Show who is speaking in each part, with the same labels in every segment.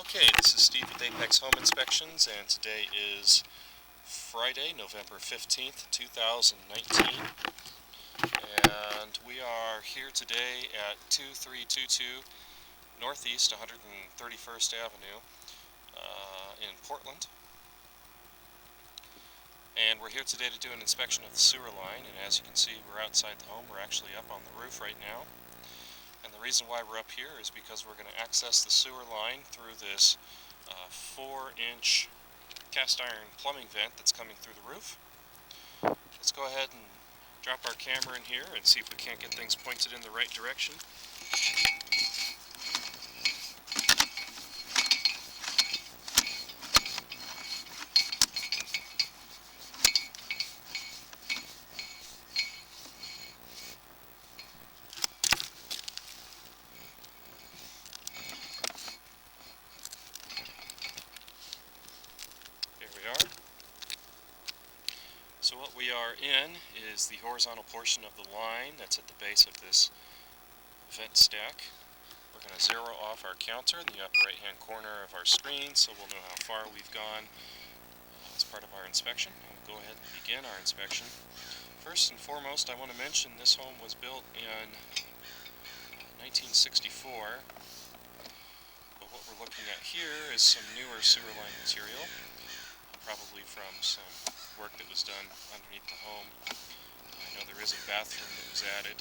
Speaker 1: Okay, this is Steve with Apex Home Inspections, and today is Friday, November 15th, 2019, and we are here today at 2322 Northeast 131st Avenue in Portland, and we're here today to do an inspection of the sewer line. And as you can see, we're outside the home. We're actually up on the roof right now. And the reason why we're up here is because we're going to access the sewer line through this 4-inch cast iron plumbing vent that's coming through the roof. Let's go ahead and drop our camera in here and see if we can't get things pointed in the right direction. There we are. So what we are in is the horizontal portion of the line that's at the base of this vent stack. We're going to zero off our counter in the upper right hand corner of our screen so we'll know how far we've gone as part of our inspection. And we'll go ahead and begin our inspection. First and foremost, I want to mention this home was built in 1964, but what we're looking at here is some newer sewer line material, probably from some work that was done underneath the home. I know there is a bathroom that was added,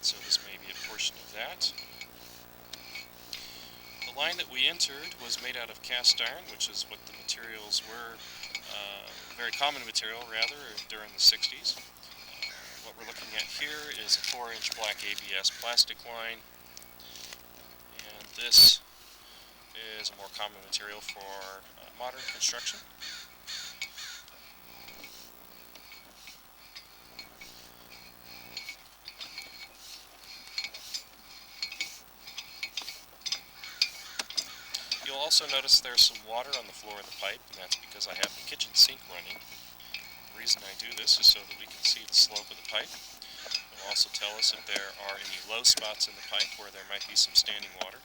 Speaker 1: so this may be a portion of that. The line that we entered was made out of cast iron, which is what the materials were, very common material rather, during the 60s. What we're looking at here is a 4-inch black ABS plastic line, and this is a more common material for modern construction. You'll also notice there's some water on the floor of the pipe, and that's because I have the kitchen sink running. The reason I do this is so that we can see the slope of the pipe. It will also tell us if there are any low spots in the pipe where there might be some standing water.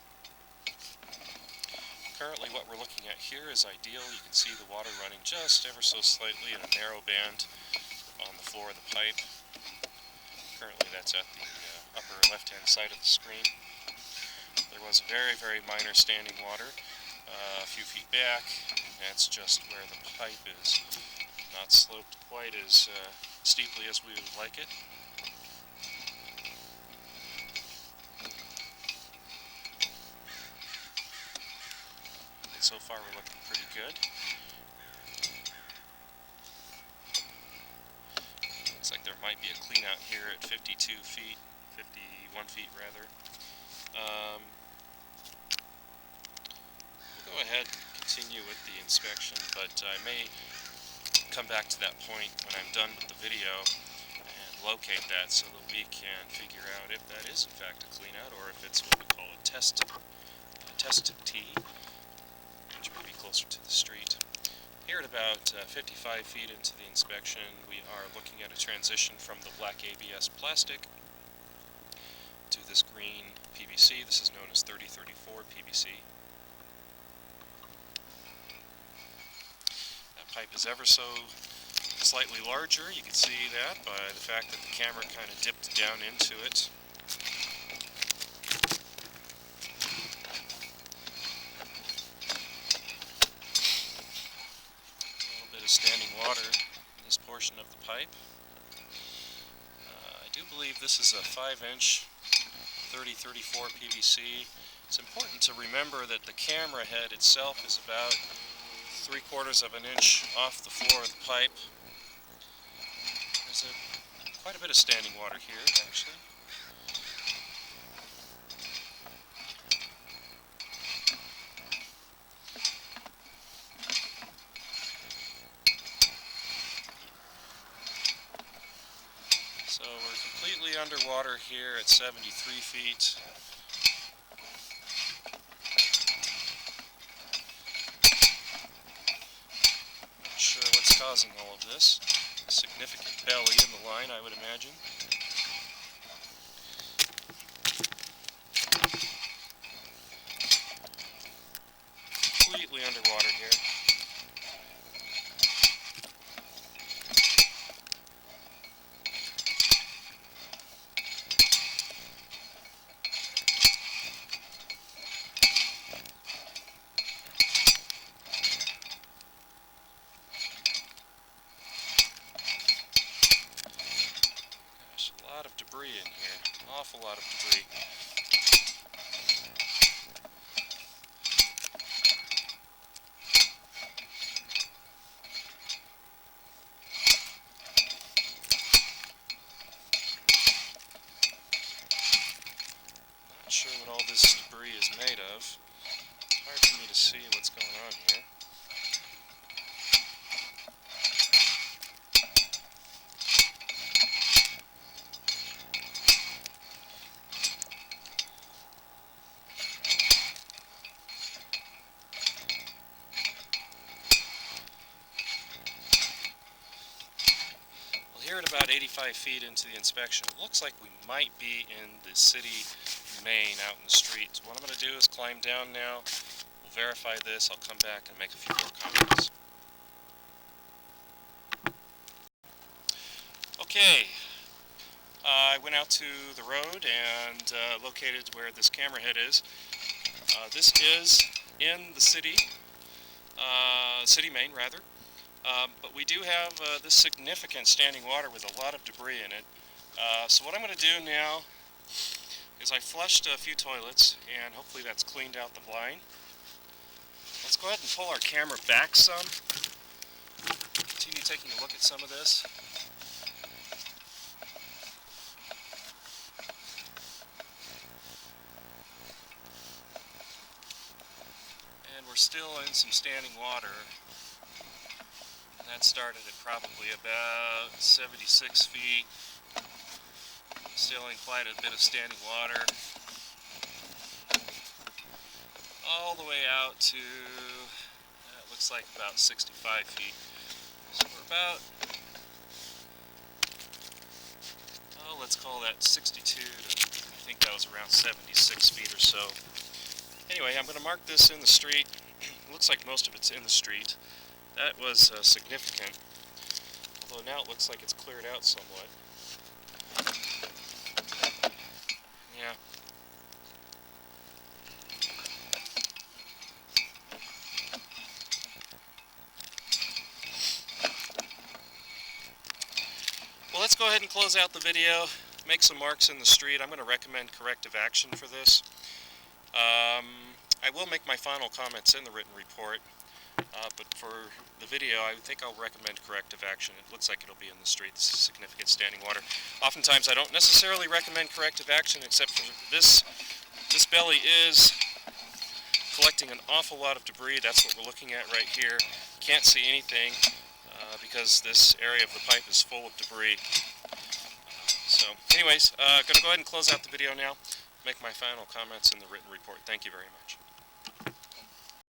Speaker 1: Currently what we're looking at here is ideal. You can see the water running just ever so slightly in a narrow band on the floor of the pipe. Currently that's at the upper left-hand side of the screen. There was very, very minor standing water a few feet back, and that's just where the pipe is not sloped quite as steeply as we would like it. So far we're looking pretty good. Looks like there might be a clean out here at 51 feet rather. We'll go ahead and continue with the inspection, but I may come back to that point when I'm done with the video and locate that so that we can figure out if that is in fact a clean out or if it's what we call a test tee, which may be closer to the street. Here at about 55 feet into the inspection, we are looking at a transition from the black ABS plastic to this green PVC. This is known as 3034 PVC. That pipe is ever so slightly larger. You can see that by the fact that the camera kind of dipped down into it. A little bit of standing water in this portion of the pipe. I do believe this is a 5-inch 3034 PVC. It's important to remember that the camera head itself is about 3/4 of an inch off the floor of the pipe. There's quite a bit of standing water here, actually. So we're completely underwater here at 73 feet. Not sure what's causing all of this. A significant belly in the line, I would imagine. completely underwater here. Gosh, a lot of debris in here. An awful lot of debris. Not sure what all this debris is made of. Hard for me to see what's going on here. Here at about 85 feet into the inspection, it looks like we might be in the city main out in the streets. What I'm going to do is climb down now, we'll verify this, I'll come back and make a few more comments. Okay, I went out to the road and located where this camera head is. This is in the city, city main rather. But we do have this significant standing water with a lot of debris in it. So what I'm going to do now is I flushed a few toilets and hopefully that's cleaned out the line. Let's go ahead and pull our camera back some. Continue taking a look at some of this. And we're still in some standing water. That started at probably about 76 feet. Still in quite a bit of standing water. All the way out to, it looks like about 65 feet. So we're about, oh, let's call that 62 to, I think that was around 76 feet or so. Anyway, I'm going to mark this in the street. It looks like most of it's in the street. That was significant, although now it looks like it's cleared out somewhat. Yeah. Well, let's go ahead and close out the video, make some marks in the street. I'm going to recommend corrective action for this. I will make my final comments in the written report. But for the video, I think I'll recommend corrective action. It looks like it'll be in the street. This is significant standing water. Oftentimes I don't necessarily recommend corrective action, except for this. This belly is collecting an awful lot of debris. That's what we're looking at right here. Can't see anything because this area of the pipe is full of debris. So anyways, going to go ahead and close out the video now. Make my final comments in the written report. Thank you very much.